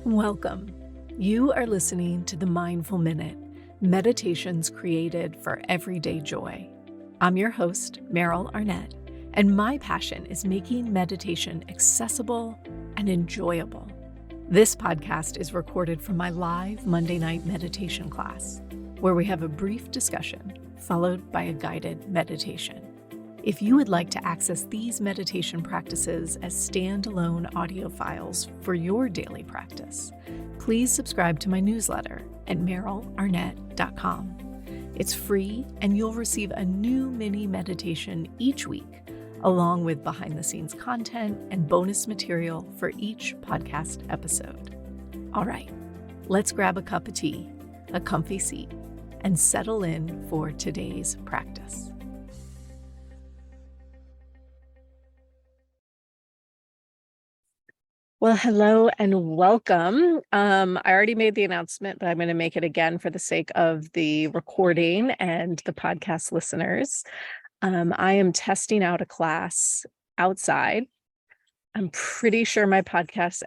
Welcome. You are listening to the Mindful Minute, meditations created for everyday joy. I'm your host, Meryl Arnett, and my passion is making meditation accessible and enjoyable. This podcast is recorded from my live Monday night meditation class, where we have a brief discussion followed by a guided meditation. If you would like to access these meditation practices as standalone audio files for your daily practice, please subscribe to my newsletter at merylarnett.com. It's free, and you'll receive a new mini meditation each week, along with behind-the-scenes content and bonus material for each podcast episode. All right, let's grab a cup of tea, a comfy seat, and settle in for today's practice. Well, hello and welcome. I already made the announcement, but I'm going to make it again for the sake of the recording and the podcast listeners. I am testing out a class outside. I'm pretty sure my podcast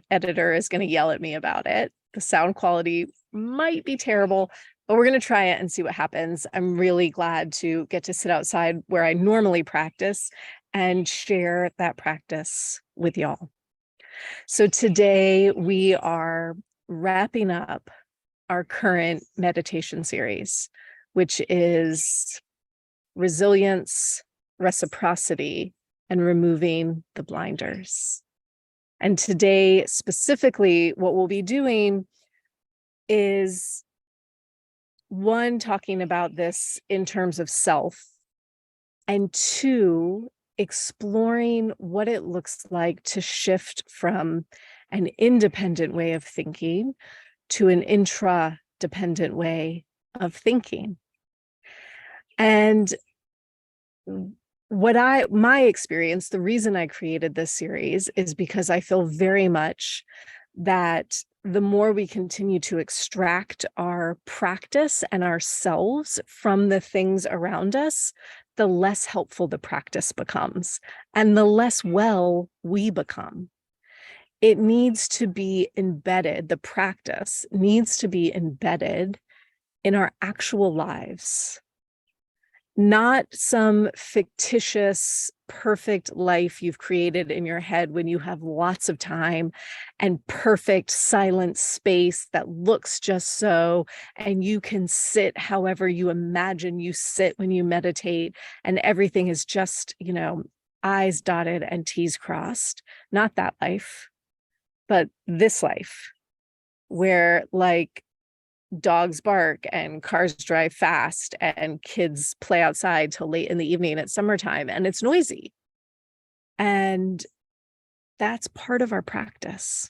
editor is going to yell at me about it. The sound quality might be terrible, but we're going to try it and see what happens. I'm really glad to get to sit outside where I normally practice and share that practice with y'all. So today we are wrapping up our current meditation series, which is Resilience Reciprocity and Removing the Blinders. And today, specifically, what we'll be doing is, one, talking about this in terms of self, and two, exploring what it looks like to shift from an independent way of thinking to an intra-dependent way of thinking. And my experience, the reason I created this series is because I feel very much that the more we continue to extract our practice and ourselves from the things around us, the less helpful the practice becomes and the less well we become. It needs to be embedded, the practice needs to be embedded in our actual lives. Not some fictitious, perfect life you've created in your head when you have lots of time and perfect silent space that looks just so, and you can sit however you imagine you sit when you meditate, and everything is just, I's dotted and T's crossed. Not that life, but this life, where dogs bark and cars drive fast and kids play outside till late in the evening at summertime, and it's noisy. And that's part of our practice.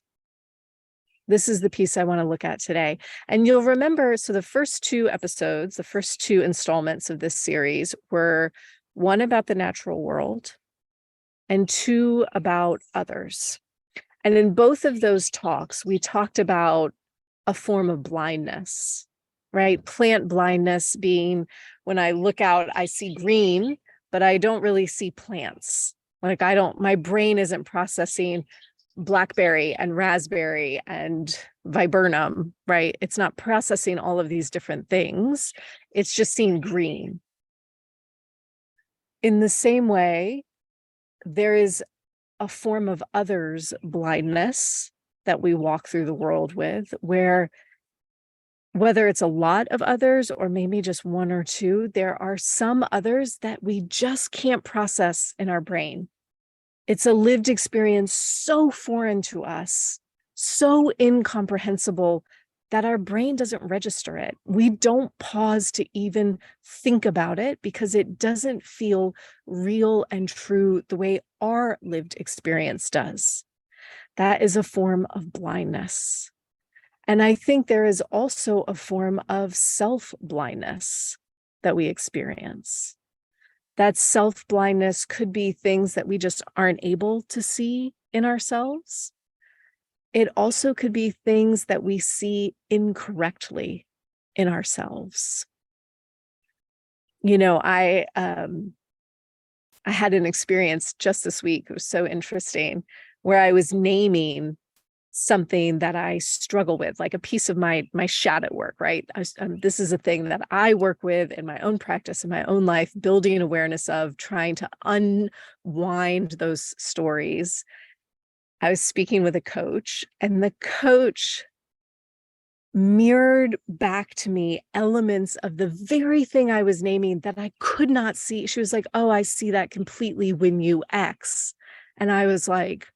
This is the piece I want to look at today. And you'll remember, so the first two episodes, the first two installments of this series were one about the natural world and two about others. And in both of those talks, we talked about a form of blindness, right? Plant blindness being when I look out, I see green, but I don't really see plants. My brain isn't processing blackberry and raspberry and viburnum, right? It's not processing all of these different things. It's just seeing green. In the same way, there is a form of others' blindness that we walk through the world with, where whether it's a lot of others or maybe just one or two, there are some others that we just can't process in our brain. It's a lived experience so foreign to us, so incomprehensible that our brain doesn't register it. We don't pause to even think about it because it doesn't feel real and true the way our lived experience does. That is a form of blindness. And I think there is also a form of self-blindness that we experience. That self-blindness could be things that we just aren't able to see in ourselves. It also could be things that we see incorrectly in ourselves. I had an experience just this week. It was so interesting, where I was naming something that I struggle with, like a piece of my shadow work, right? This is a thing that I work with in my own practice, in my own life, building awareness of, trying to unwind those stories. I was speaking with a coach, and the coach mirrored back to me elements of the very thing I was naming that I could not see. She was like, "Oh, I see that completely when you X." And I was like,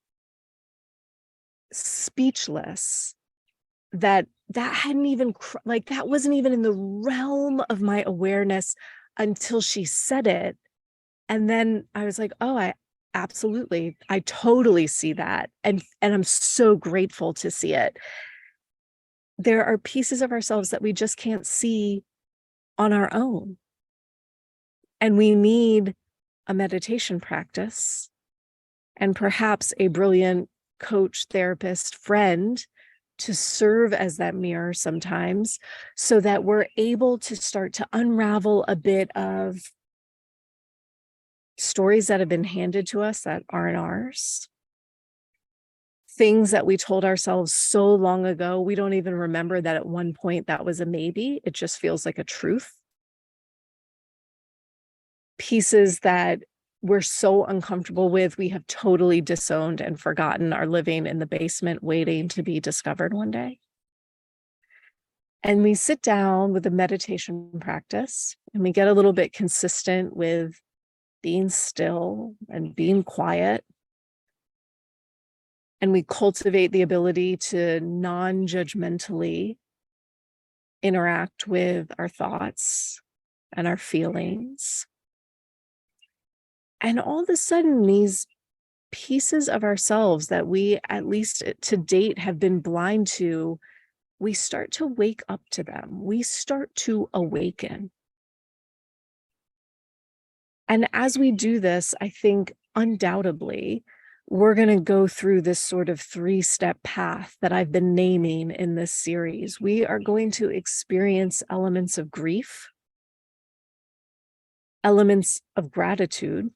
speechless, that hadn't even like, that wasn't even in the realm of my awareness until she said it. And then I was like, "Oh, I totally see that." And I'm so grateful to see it. There are pieces of ourselves that we just can't see on our own. And we need a meditation practice and perhaps a brilliant coach, therapist, friend to serve as that mirror sometimes, so that we're able to start to unravel a bit of stories that have been handed to us that aren't ours, things that we told ourselves so long ago, we don't even remember that at one point that was a maybe. It just feels like a truth. Pieces that we're so uncomfortable with, we have totally disowned and forgotten, are living in the basement waiting to be discovered one day. And we sit down with a meditation practice, and we get a little bit consistent with being still and being quiet. And we cultivate the ability to non-judgmentally interact with our thoughts and our feelings. And all of a sudden, these pieces of ourselves that we, at least to date, have been blind to, we start to wake up to them. We start to awaken. And as we do this, I think undoubtedly, we're going to go through this sort of 3-step path that I've been naming in this series. We are going to experience elements of grief, elements of gratitude,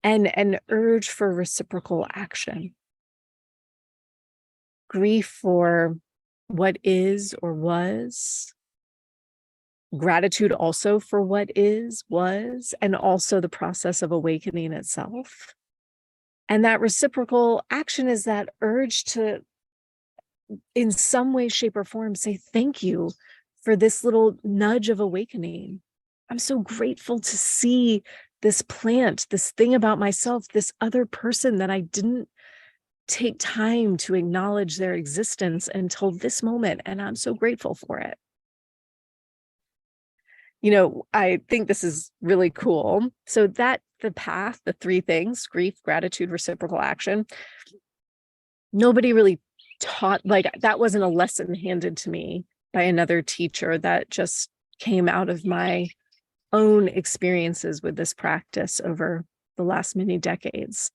and an urge for reciprocal action. Grief for what is or was, gratitude also for what is, was, and also the process of awakening itself. And that reciprocal action is that urge to, in some way, shape, or form, say thank you for this little nudge of awakening. I'm so grateful to see this plant, this thing about myself, this other person that I didn't take time to acknowledge their existence until this moment. And I'm so grateful for it. You know, I think this is really cool. So that the path, the 3 things, grief, gratitude, reciprocal action, nobody really taught, like, that wasn't a lesson handed to me by another teacher. That just came out of my own experiences with this practice over the last many decades.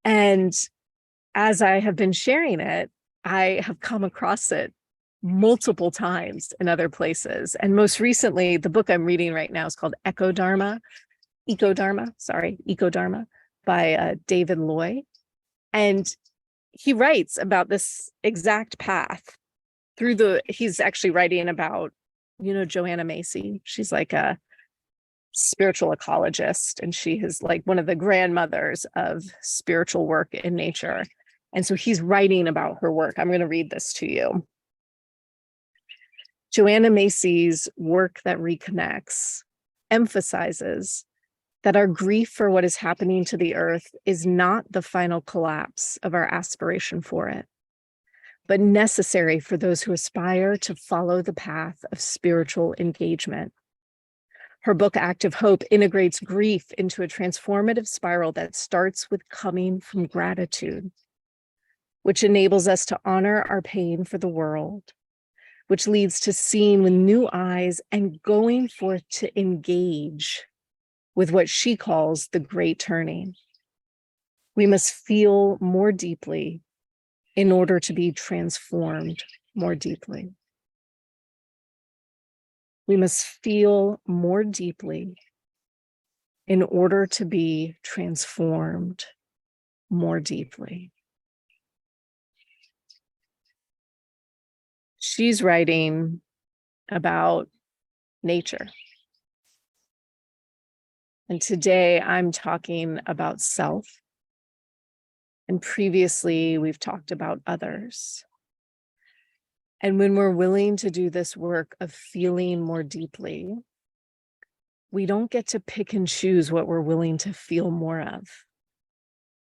And as I have been sharing it, I have come across it multiple times in other places. And most recently, the book I'm reading right now is called Ecodharma by David Loy. And he writes about this exact path he's actually writing about, Joanna Macy. She's like a spiritual ecologist, and she is like one of the grandmothers of spiritual work in nature. And so he's writing about her work. I'm going to read this to you. Joanna Macy's work that reconnects emphasizes that our grief for what is happening to the earth is not the final collapse of our aspiration for it, but necessary for those who aspire to follow the path of spiritual engagement. Her book, Active Hope, integrates grief into a transformative spiral that starts with coming from gratitude, which enables us to honor our pain for the world, which leads to seeing with new eyes and going forth to engage with what she calls the great turning. We must feel more deeply in order to be transformed more deeply. We must feel more deeply in order to be transformed more deeply. She's writing about nature. And today I'm talking about self. And previously we've talked about others. And when we're willing to do this work of feeling more deeply, we don't get to pick and choose what we're willing to feel more of.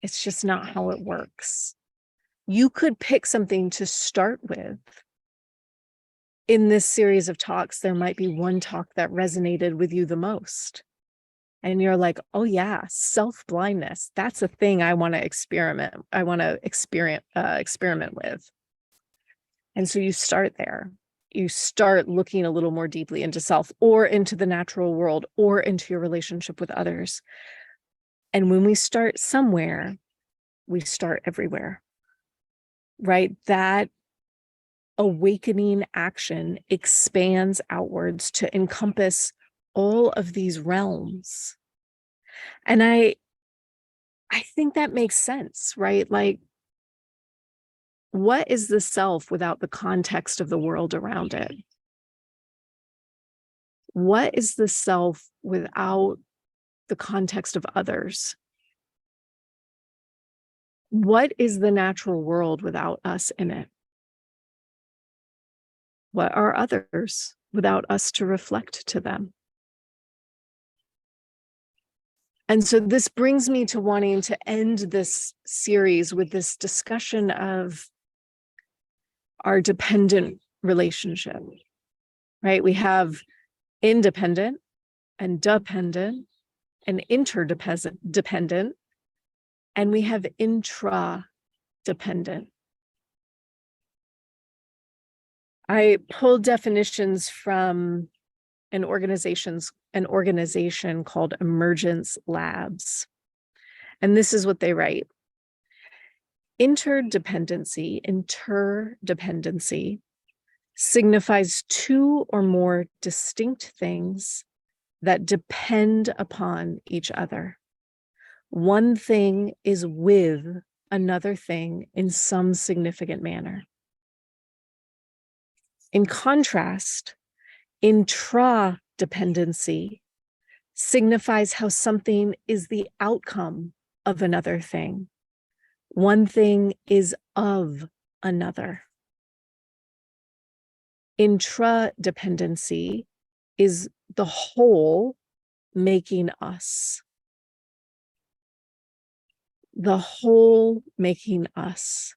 It's just not how it works. You could pick something to start with. In this series of talks, there might be one talk that resonated with you the most. And you're like, oh yeah, self-blindness. That's a thing I want to experiment. I want to experiment with. And so you start there. You start looking a little more deeply into self or into the natural world or into your relationship with others. And when we start somewhere, we start everywhere, right? That awakening action expands outwards to encompass all of these realms. And I think that makes sense, right? Like, what is the self without the context of the world around it? What is the self without the context of others? What is the natural world without us in it? What are others without us to reflect to them? And so this brings me to wanting to end this series with this discussion of our dependent relationship, right? We have independent and dependent and interdependent, and we have intra-dependent. I pulled definitions from an organization called Emergence Labs. And this is what they write. Interdependency signifies two or more distinct things that depend upon each other. One thing is with another thing in some significant manner. In contrast, intra-dependency signifies how something is the outcome of another thing. One thing is of another. Intra-dependency is the whole making us. The whole making us.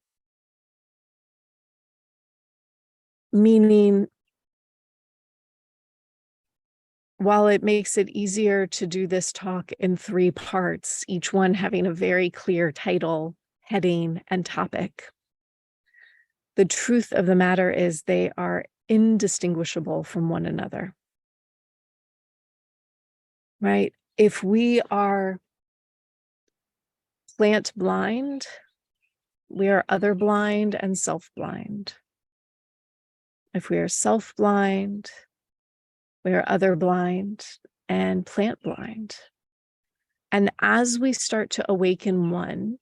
Meaning, while it makes it easier to do this talk in 3 parts, each one having a very clear title, heading, and topic, the truth of the matter is they are indistinguishable from one another, right? If we are plant blind, we are other blind and self-blind. If we are self-blind, we are other blind and plant blind. And as we start to awaken one,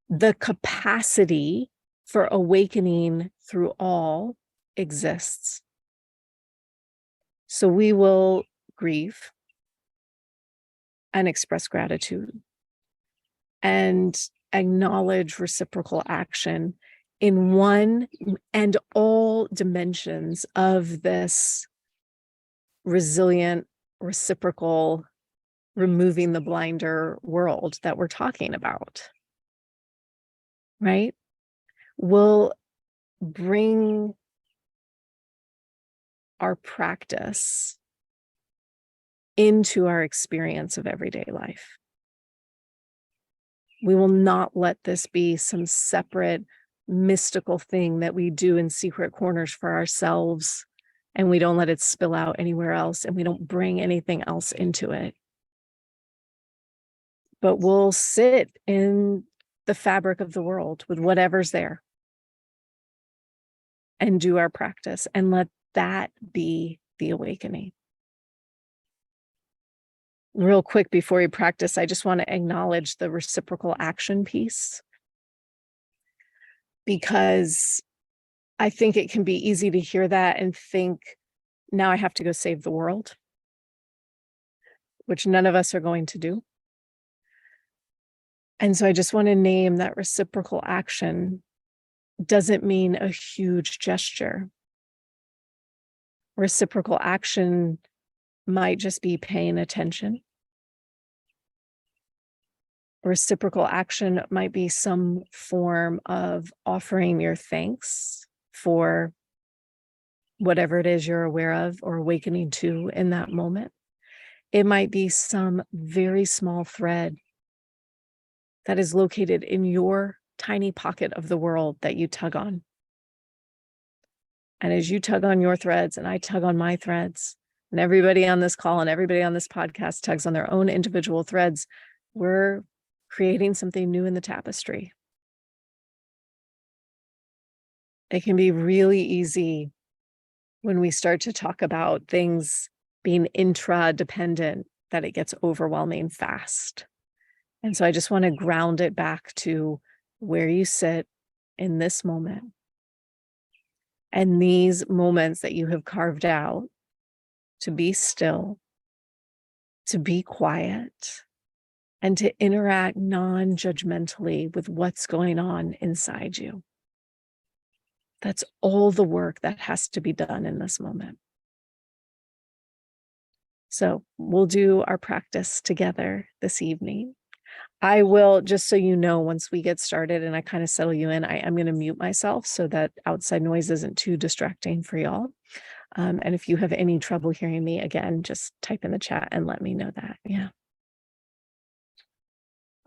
the capacity for awakening through all exists. So we will grieve and express gratitude and acknowledge reciprocal action in one and all dimensions of this resilient, reciprocal, removing the blinder world that we're talking about, right? We'll bring our practice into our experience of everyday life. We will not let this be some separate mystical thing that we do in secret corners for ourselves, and we don't let it spill out anywhere else, and we don't bring anything else into it. But we'll sit in the fabric of the world with whatever's there and do our practice and let that be the awakening. Real quick before we practice, I just want to acknowledge the reciprocal action piece, because I think it can be easy to hear that and think, now I have to go save the world, which none of us are going to do. And so I just want to name that reciprocal action doesn't mean a huge gesture. Reciprocal action might just be paying attention. Reciprocal action might be some form of offering your thanks for whatever it is you're aware of or awakening to in that moment. It might be some very small thread that is located in your tiny pocket of the world that you tug on. And as you tug on your threads and I tug on my threads, and everybody on this call and everybody on this podcast tugs on their own individual threads, we're creating something new in the tapestry. It can be really easy when we start to talk about things being intra-dependent that it gets overwhelming fast. And so I just want to ground it back to where you sit in this moment. And these moments that you have carved out to be still, to be quiet, and to interact non-judgmentally with what's going on inside you. That's all the work that has to be done in this moment. So we'll do our practice together this evening. I will, just so you know, once we get started and I kind of settle you in, I'm going to mute myself so that outside noise isn't too distracting for y'all. And if you have any trouble hearing me, again, just type in the chat and let me know that. Yeah.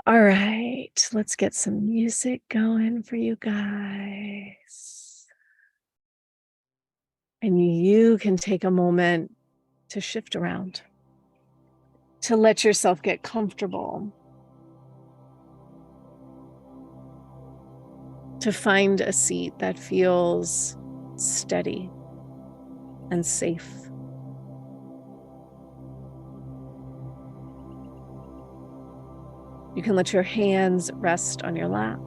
All right, let's get some music going for you guys. And you can take a moment to shift around, to let yourself get comfortable, to find a seat that feels steady and safe. You can let your hands rest on your lap.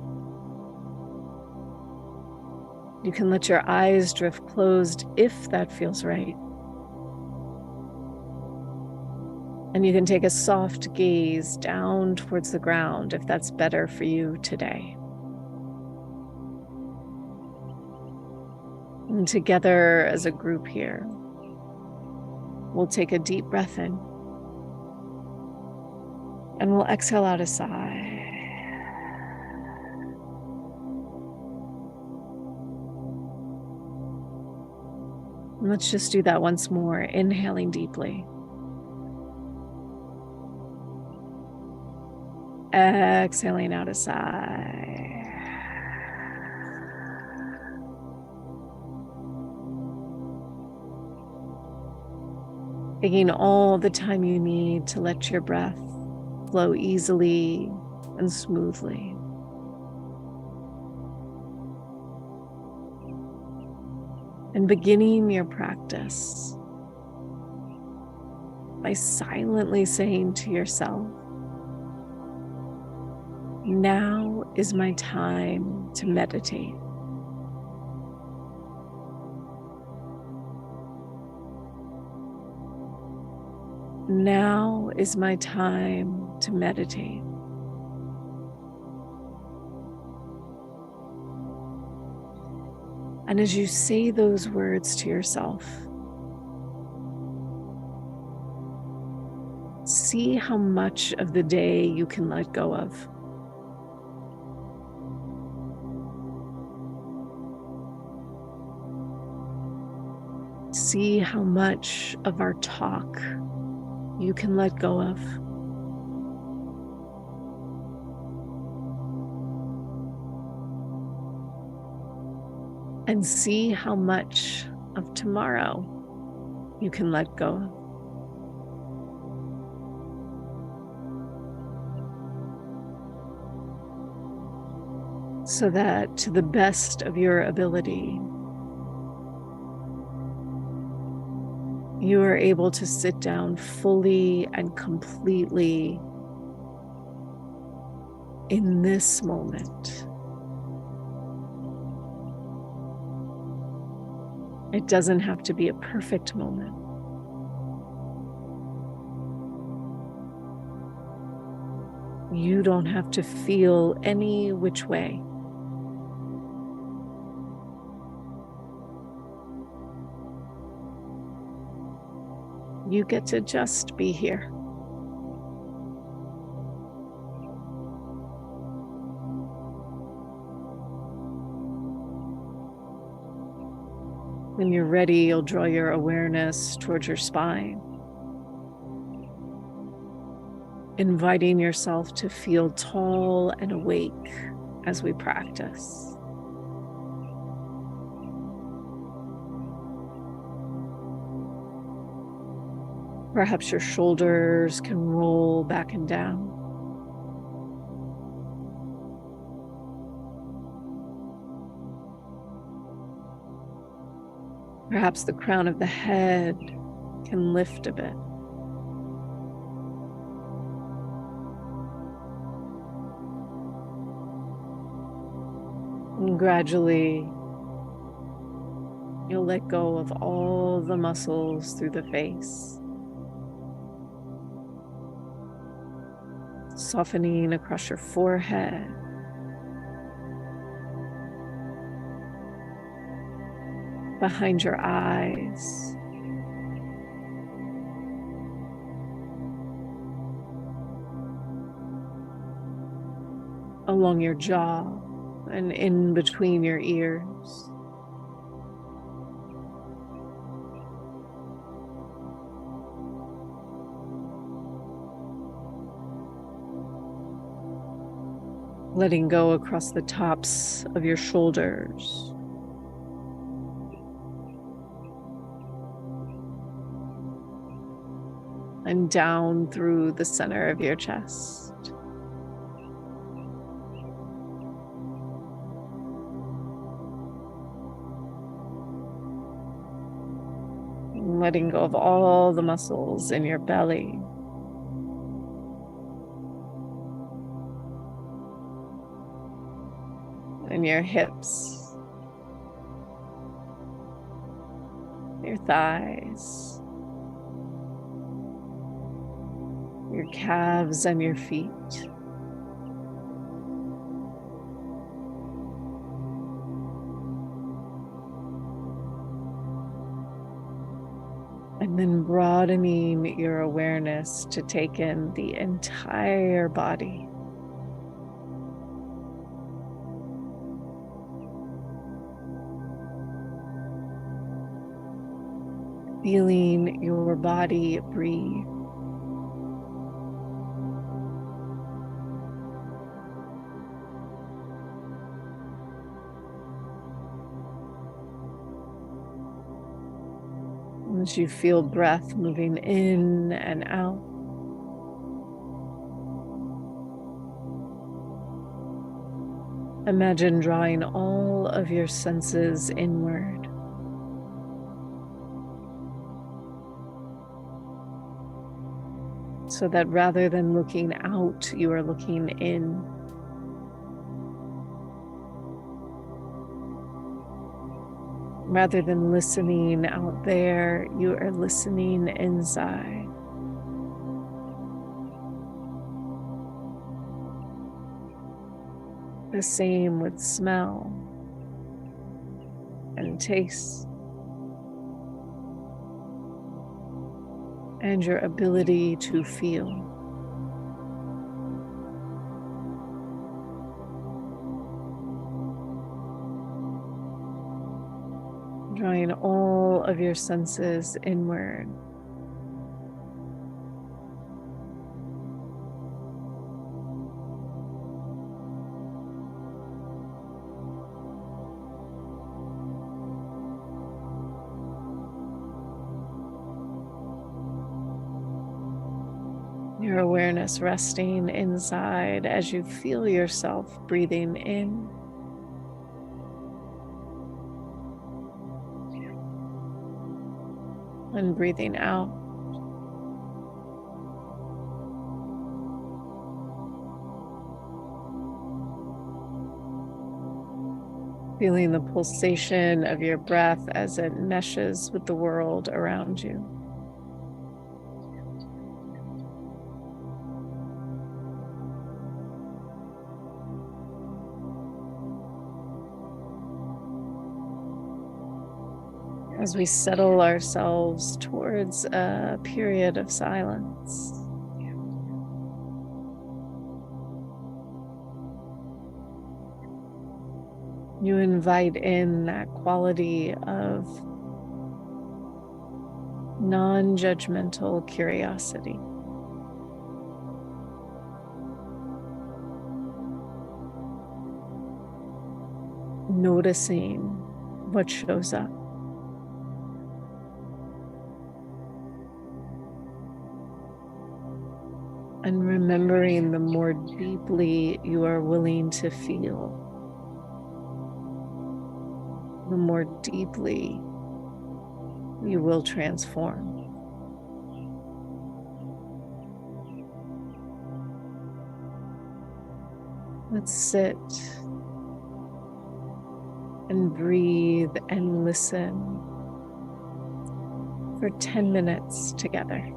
You can let your eyes drift closed if that feels right. And you can take a soft gaze down towards the ground if that's better for you today. And together as a group here, we'll take a deep breath in. And we'll exhale out a sigh. And let's just do that once more, inhaling deeply. Exhaling out a sigh. Taking all the time you need to let your breath flow easily and smoothly. And beginning your practice by silently saying to yourself, now is my time to meditate. Now is my time to meditate. And as you say those words to yourself, see how much of the day you can let go of. See how much of our talk you can let go of. And see how much of tomorrow you can let go of. So that to the best of your ability, you are able to sit down fully and completely in this moment. It doesn't have to be a perfect moment. You don't have to feel any which way. You get to just be here. When you're ready, you'll draw your awareness towards your spine, inviting yourself to feel tall and awake as we practice. Perhaps your shoulders can roll back and down. Perhaps the crown of the head can lift a bit. And gradually, you'll let go of all the muscles through the face, softening across your forehead, behind your eyes, along your jaw and in between your ears. Letting go across the tops of your shoulders. And down through the center of your chest. And letting go of all the muscles in your belly. And your hips. Your thighs. Your calves and your feet. And then broadening your awareness to take in the entire body. Feeling your body breathe. As you feel breath moving in and out. Imagine drawing all of your senses inward. So that rather than looking out, you are looking in. Rather than listening out there, you are listening inside. The same with smell and taste and your ability to feel. Drawing all of your senses inward. Your awareness resting inside as you feel yourself breathing in. And breathing out. Feeling the pulsation of your breath as it meshes with the world around you. As we settle ourselves towards a period of silence. You invite in that quality of non-judgmental curiosity. Noticing what shows up. And remembering the more deeply you are willing to feel, the more deeply you will transform. Let's sit and breathe and listen for 10 minutes together.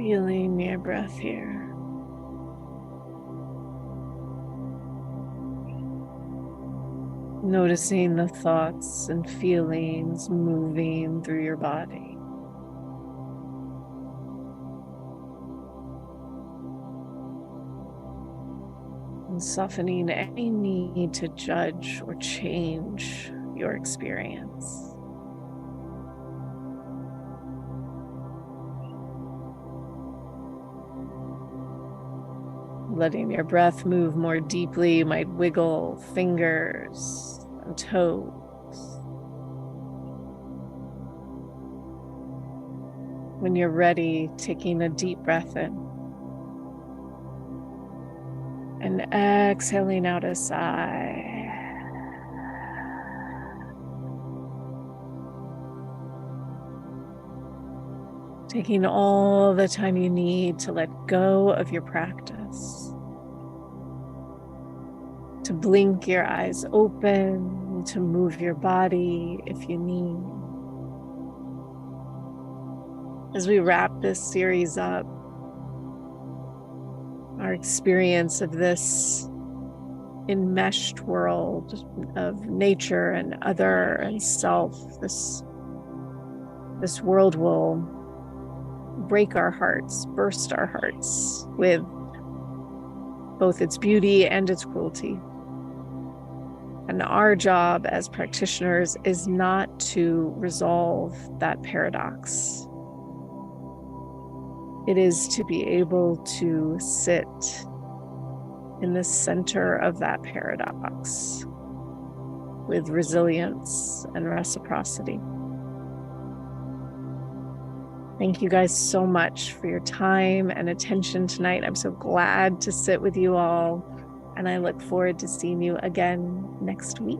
Feeling your breath here. Noticing the thoughts and feelings moving through your body. And softening any need to judge or change your experience. Letting your breath move more deeply, you might wiggle fingers and toes. When you're ready, taking a deep breath in and exhaling out a sigh. Taking all the time you need to let go of your practice, to blink your eyes open, to move your body if you need. As we wrap this series up, our experience of this enmeshed world of nature and other and self, this world will break our hearts, burst our hearts with both its beauty and its cruelty. And our job as practitioners is not to resolve that paradox. It is to be able to sit in the center of that paradox with resilience and reciprocity. Thank you guys so much for your time and attention tonight. I'm so glad to sit with you all, and I look forward to seeing you again next week.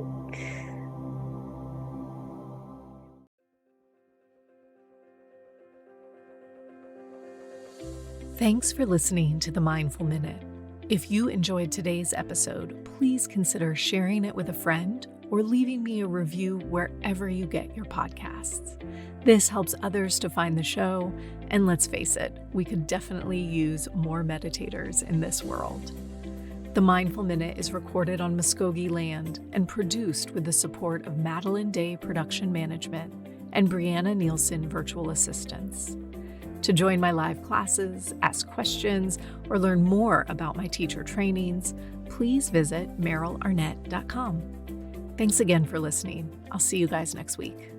Thanks for listening to The Mindful Minute. If you enjoyed today's episode, please consider sharing it with a friend or leaving me a review wherever you get your podcasts. This helps others to find the show, and let's face it, we could definitely use more meditators in this world. The Mindful Minute is recorded on Muskogee land and produced with the support of Madeline Day Production Management and Brianna Nielsen Virtual Assistants. To join my live classes, ask questions, or learn more about my teacher trainings, please visit merylarnett.com. Thanks again for listening. I'll see you guys next week.